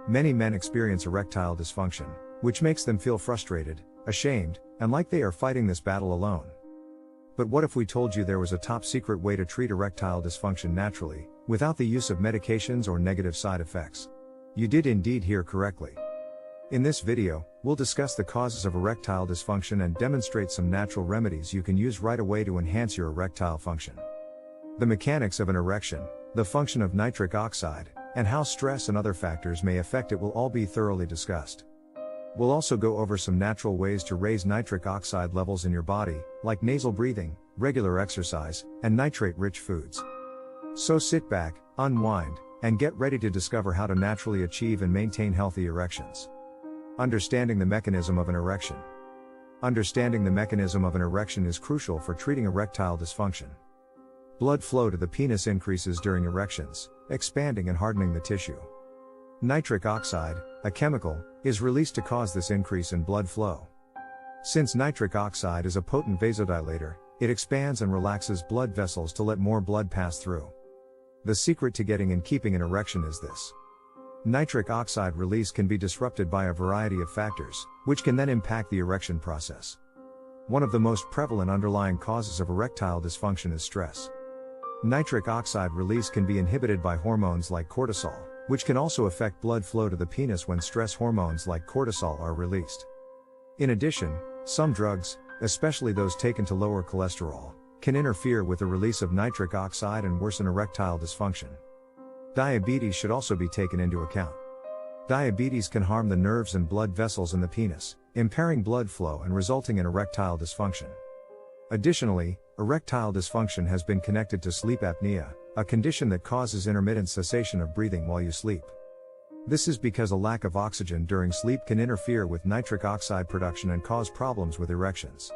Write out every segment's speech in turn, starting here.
Many men experience erectile dysfunction, which makes them feel frustrated, ashamed, and like they are fighting this battle alone. But what if we told you there was a top secret way to treat erectile dysfunction naturally, without the use of medications or negative side effects? You did indeed hear correctly. In this video, we'll discuss the causes of erectile dysfunction and demonstrate some natural remedies you can use right away to enhance your erectile function. The mechanics of an erection, the function of nitric oxide, and how stress and other factors may affect it will all be thoroughly discussed. We'll also go over some natural ways to raise nitric oxide levels in your body, like nasal breathing, regular exercise, and nitrate-rich foods. So sit back, unwind, and get ready to discover how to naturally achieve and maintain healthy erections. Understanding the mechanism of an erection. Understanding the mechanism of an erection is crucial for treating erectile dysfunction. Blood flow to the penis increases during erections, expanding and hardening the tissue. Nitric oxide, a chemical, is released to cause this increase in blood flow. Since nitric oxide is a potent vasodilator, it expands and relaxes blood vessels to let more blood pass through. The secret to getting and keeping an erection is this. Nitric oxide release can be disrupted by a variety of factors, which can then impact the erection process. One of the most prevalent underlying causes of erectile dysfunction is stress. Nitric oxide release can be inhibited by hormones like cortisol, which can also affect blood flow to the penis when stress hormones like cortisol are released. In addition, some drugs, especially those taken to lower cholesterol, can interfere with the release of nitric oxide and worsen erectile dysfunction. Diabetes should also be taken into account. Diabetes can harm the nerves and blood vessels in the penis, impairing blood flow and resulting in erectile dysfunction. Additionally, erectile dysfunction has been connected to sleep apnea, a condition that causes intermittent cessation of breathing while you sleep. This is because a lack of oxygen during sleep can interfere with nitric oxide production and cause problems with erections.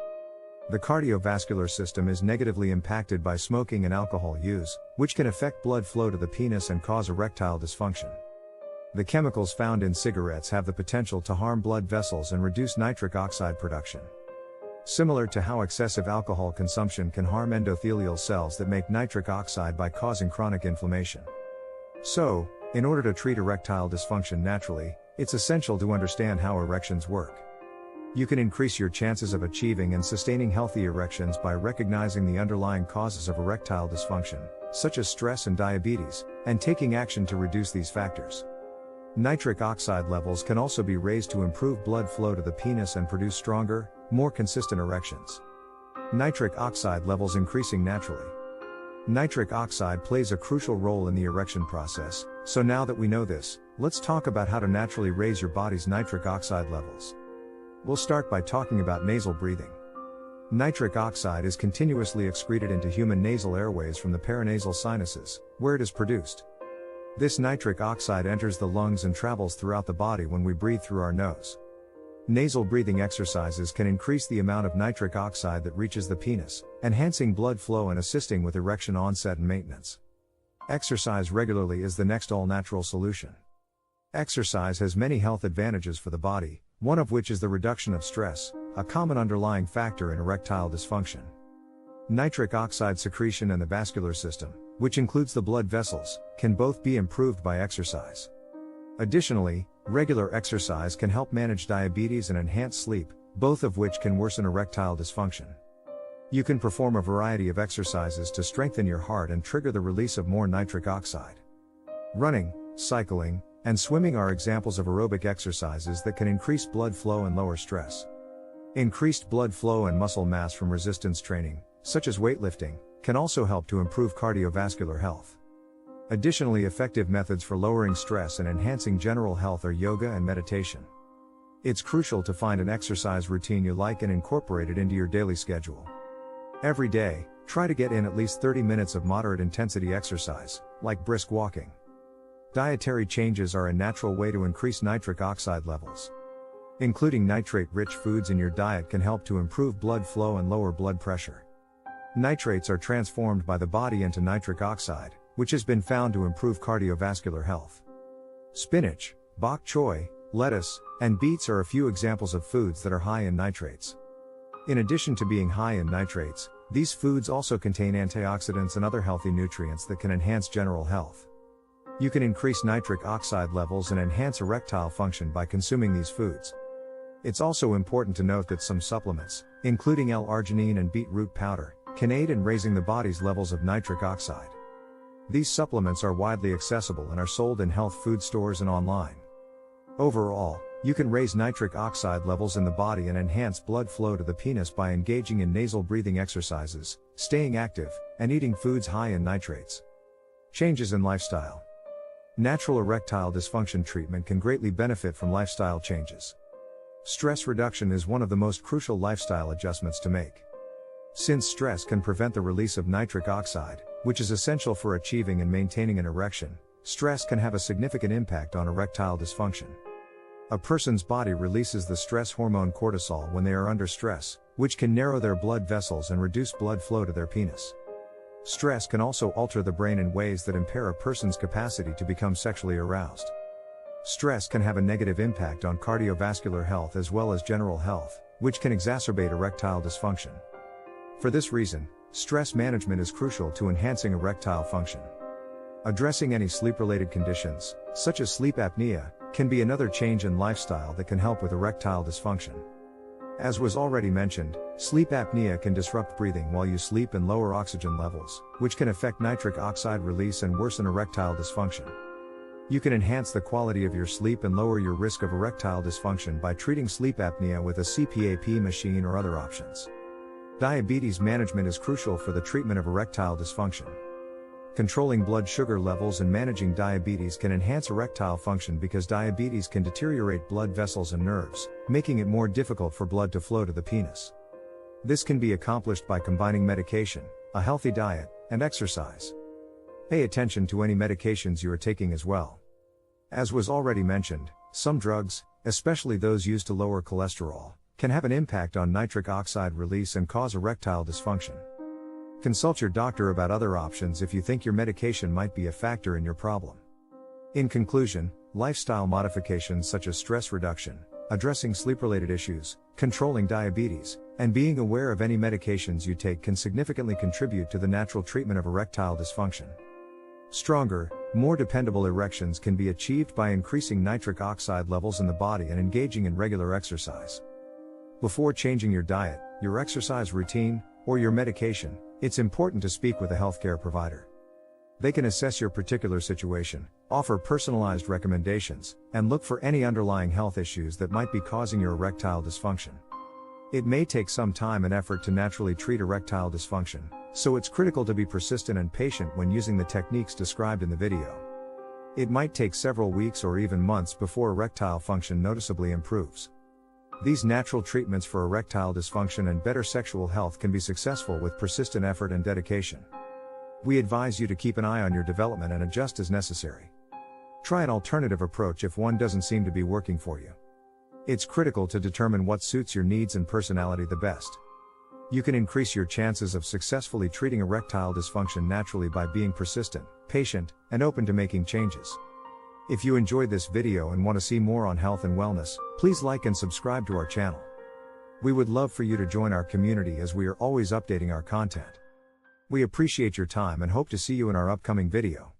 The cardiovascular system is negatively impacted by smoking and alcohol use, which can affect blood flow to the penis and cause erectile dysfunction. The chemicals found in cigarettes have the potential to harm blood vessels and reduce nitric oxide production. Similar to how excessive alcohol consumption can harm endothelial cells that make nitric oxide by causing chronic inflammation. So, in order to treat erectile dysfunction naturally, it's essential to understand how erections work. You can increase your chances of achieving and sustaining healthy erections by recognizing the underlying causes of erectile dysfunction, such as stress and diabetes, and taking action to reduce these factors. Nitric oxide levels can also be raised to improve blood flow to the penis and produce stronger, more consistent erections. Nitric oxide levels increasing naturally. Nitric oxide plays a crucial role in the erection process, so now that we know this, let's talk about how to naturally raise your body's nitric oxide levels. We'll start by talking about nasal breathing. Nitric oxide is continuously excreted into human nasal airways from the paranasal sinuses, where it is produced. This nitric oxide enters the lungs and travels throughout the body when we breathe through our nose. Nasal breathing exercises can increase the amount of nitric oxide that reaches the penis, enhancing blood flow and assisting with erection onset and maintenance. Exercise regularly is the next all-natural solution. Exercise has many health advantages for the body, one of which is the reduction of stress, a common underlying factor in erectile dysfunction. Nitric oxide secretion and the vascular system, which includes the blood vessels, can both be improved by exercise. Additionally, regular exercise can help manage diabetes and enhance sleep, both of which can worsen erectile dysfunction. You can perform a variety of exercises to strengthen your heart and trigger the release of more nitric oxide. Running, cycling, and swimming are examples of aerobic exercises that can increase blood flow and lower stress. Increased blood flow and muscle mass from resistance training, such as weightlifting, can also help to improve cardiovascular health. Additionally, effective methods for lowering stress and enhancing general health are yoga and meditation. It's crucial to find an exercise routine you like and incorporate it into your daily schedule. Every day, try to get in at least 30 minutes of moderate intensity exercise, like brisk walking. Dietary changes are a natural way to increase nitric oxide levels. Including nitrate-rich foods in your diet can help to improve blood flow and lower blood pressure. Nitrates are transformed by the body into nitric oxide, which has been found to improve cardiovascular health. Spinach, bok choy, lettuce, and beets are a few examples of foods that are high in nitrates. In addition to being high in nitrates, these foods also contain antioxidants and other healthy nutrients that can enhance general health. You can increase nitric oxide levels and enhance erectile function by consuming these foods. It's also important to note that some supplements, including L-arginine and beetroot powder, can aid in raising the body's levels of nitric oxide. These supplements are widely accessible and are sold in health food stores and online. Overall, you can raise nitric oxide levels in the body and enhance blood flow to the penis by engaging in nasal breathing exercises, staying active, and eating foods high in nitrates. Changes in lifestyle. Natural erectile dysfunction treatment can greatly benefit from lifestyle changes. Stress reduction is one of the most crucial lifestyle adjustments to make. Since stress can prevent the release of nitric oxide, which is essential for achieving and maintaining an erection, stress can have a significant impact on erectile dysfunction. A person's body releases the stress hormone cortisol when they are under stress, which can narrow their blood vessels and reduce blood flow to their penis. Stress can also alter the brain in ways that impair a person's capacity to become sexually aroused. Stress can have a negative impact on cardiovascular health as well as general health, which can exacerbate erectile dysfunction. For this reason, stress management is crucial to enhancing erectile function. Addressing any sleep-related conditions, such as sleep apnea, can be another change in lifestyle that can help with erectile dysfunction. As was already mentioned, sleep apnea can disrupt breathing while you sleep and lower oxygen levels, which can affect nitric oxide release and worsen erectile dysfunction. You can enhance the quality of your sleep and lower your risk of erectile dysfunction by treating sleep apnea with a CPAP machine or other options. Diabetes management is crucial for the treatment of erectile dysfunction. Controlling blood sugar levels and managing diabetes can enhance erectile function because diabetes can deteriorate blood vessels and nerves, making it more difficult for blood to flow to the penis. This can be accomplished by combining medication, a healthy diet, and exercise. Pay attention to any medications you are taking as well. As was already mentioned, some drugs, especially those used to lower cholesterol, can have an impact on nitric oxide release and cause erectile dysfunction. Consult your doctor about other options if you think your medication might be a factor in your problem. In conclusion, lifestyle modifications such as stress reduction, addressing sleep-related issues, controlling diabetes, and being aware of any medications you take can significantly contribute to the natural treatment of erectile dysfunction. Stronger, more dependable erections can be achieved by increasing nitric oxide levels in the body and engaging in regular exercise. Before changing your diet, your exercise routine, or your medication, it's important to speak with a healthcare provider. They can assess your particular situation, offer personalized recommendations, and look for any underlying health issues that might be causing your erectile dysfunction. It may take some time and effort to naturally treat erectile dysfunction, so it's critical to be persistent and patient when using the techniques described in the video. It might take several weeks or even months before erectile function noticeably improves. These natural treatments for erectile dysfunction and better sexual health can be successful with persistent effort and dedication. We advise you to keep an eye on your development and adjust as necessary. Try an alternative approach if one doesn't seem to be working for you. It's critical to determine what suits your needs and personality the best. You can increase your chances of successfully treating erectile dysfunction naturally by being persistent, patient, and open to making changes. If you enjoyed this video and want to see more on health and wellness, please like and subscribe to our channel. We would love for you to join our community as we are always updating our content. We appreciate your time and hope to see you in our upcoming video.